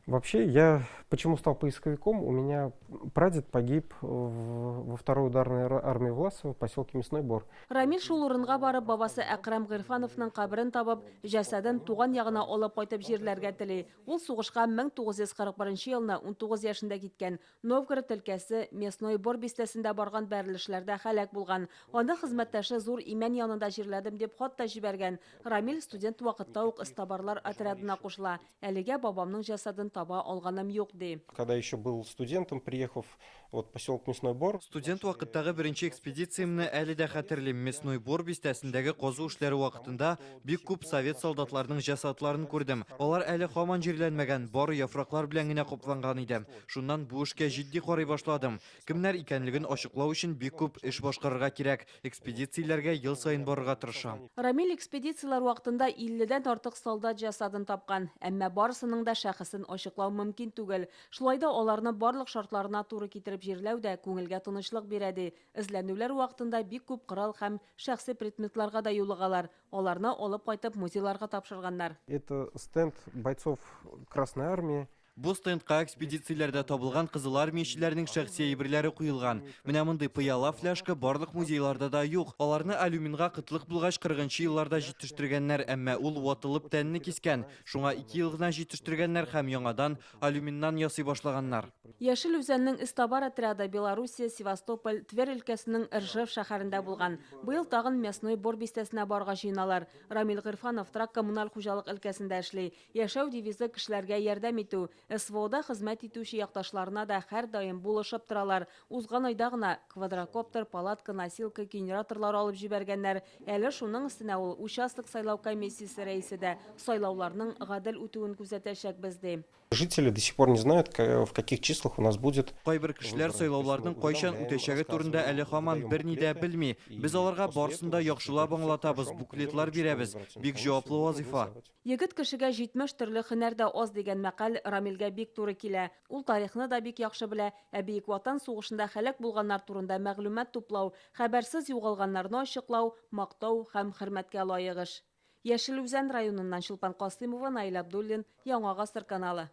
Вообще, я почему стал поисковиком? У меня прадед погиб во второй ударной армии Власова в поселке Мясной Бор. Рамил шул урынга барып, бабасы Әкрам Гыйрфановның кабрын табып, җәсәден туган ягына алып кайтып җирләргә тели. Ул сугышка 1941 елны 19 яшендә киткән. Новгород өлкәсе Мясной Бор бистәсендә барган бәрелешләрдә һәлак булган. Аны хезмәттәше зур имән янында җирләдем дип хат та җибәргән. Рамил студент вакытта ук истабарлар отрядына кушыла. Әлегә бабамның җәсәден таба алганым юк ди. Когда еще был студентом, приехав в поселок Мясной Бор. Студент вакыттагы беренче экспедициямны әле дә хәтерлим. Мясной Бор бистәсендәге казу эшләре вакытында бик күп совет солдатларының җәсадларын күрдем. Алар әле һаман җирләнмәгән, бары яфраклар белән генә капланган иде. Шуннан бу эшкә җитди карый башладым. Кемнәр икәнлеген ачыклау өчен бик күп эш башкарырга кирәк. Экспедицияләргә ел саен барырга тырышам. Рамил экспедициялар вакытында 50-дән артык солдат җәсәден тапкан, әмма барысының да шәхесен ачыклау мөмкин түгел. Шулай да аларны барлык шартларына туры китереп җирләү дә күңелгә тынычлык бирә ди. Эзләнүләр вакытында бик күп корал һәм шәхси предметларга да юлыгалар. Аларны алып кайтып музейларга тапшырганнар. Это стенд бойцов Красной Армии. Бу стендка экспедицияләрдә табылган кызыл армия эшчеләренең шәхси әйберләре куелган. Менә мондый пыяла фляжка барлык музейларда да юк. Аларны алюминга кытлык булгач 40нчы елларда җитештергәннәр, әмма ул ватылып тәнне кискән. Шуңа 2 ел гына җитештергәннәр һәм яңадан алюминнан ясый башлаганнар. Яшел үзәннең истабар отряды Белоруссия, Севастополь, Тверь өлкәсенең Ржев шәһәрендә булган. Быел тагын Мясной Бор бистәсенә барга җыеналар. Рамил Гыйрфанов трак коммуналь хуҗалык өлкәсендә эшли. Яшәү девизы кешеләргә ярдәм итү. СВОда хезмәт итүче якташларына да һәр даим булышып торалар. Узган айда гына квадрокоптер, палатка, носилка, генераторлар алып җибәргәннәр. Әле шуның өстенә ул участок сайлау комиссиясе рәисе дә сайлауларның гадел үтүен күзәтәчәкбез ди. Жители до сих пор не знают, в каких числах у нас будет. Кайбер кешеләр сайлауларның кайчан үтәчәге турында әле һаман берни дә белми. Без аларга барсын да яхшылап аңлатабыз, буклетлар бирәбез. Бик җаваплы вазифа. Егет кешегә 70 төрле һөнәр дә аз дигән мәкаль Рамилгә бик туры килә. Ул тарихны да бик яхшы белә, ә Бөек Ватан сугышында һәлак булганнар турында мәгълүмат туплау, хәбәрсез югалганнарны ачыклау, мактау һәм хөрмәткә лаек эш. Яшел Үзән районыннан Чулпан Касыймова, Наил Абдуллин, Яңа Гасыр каналы.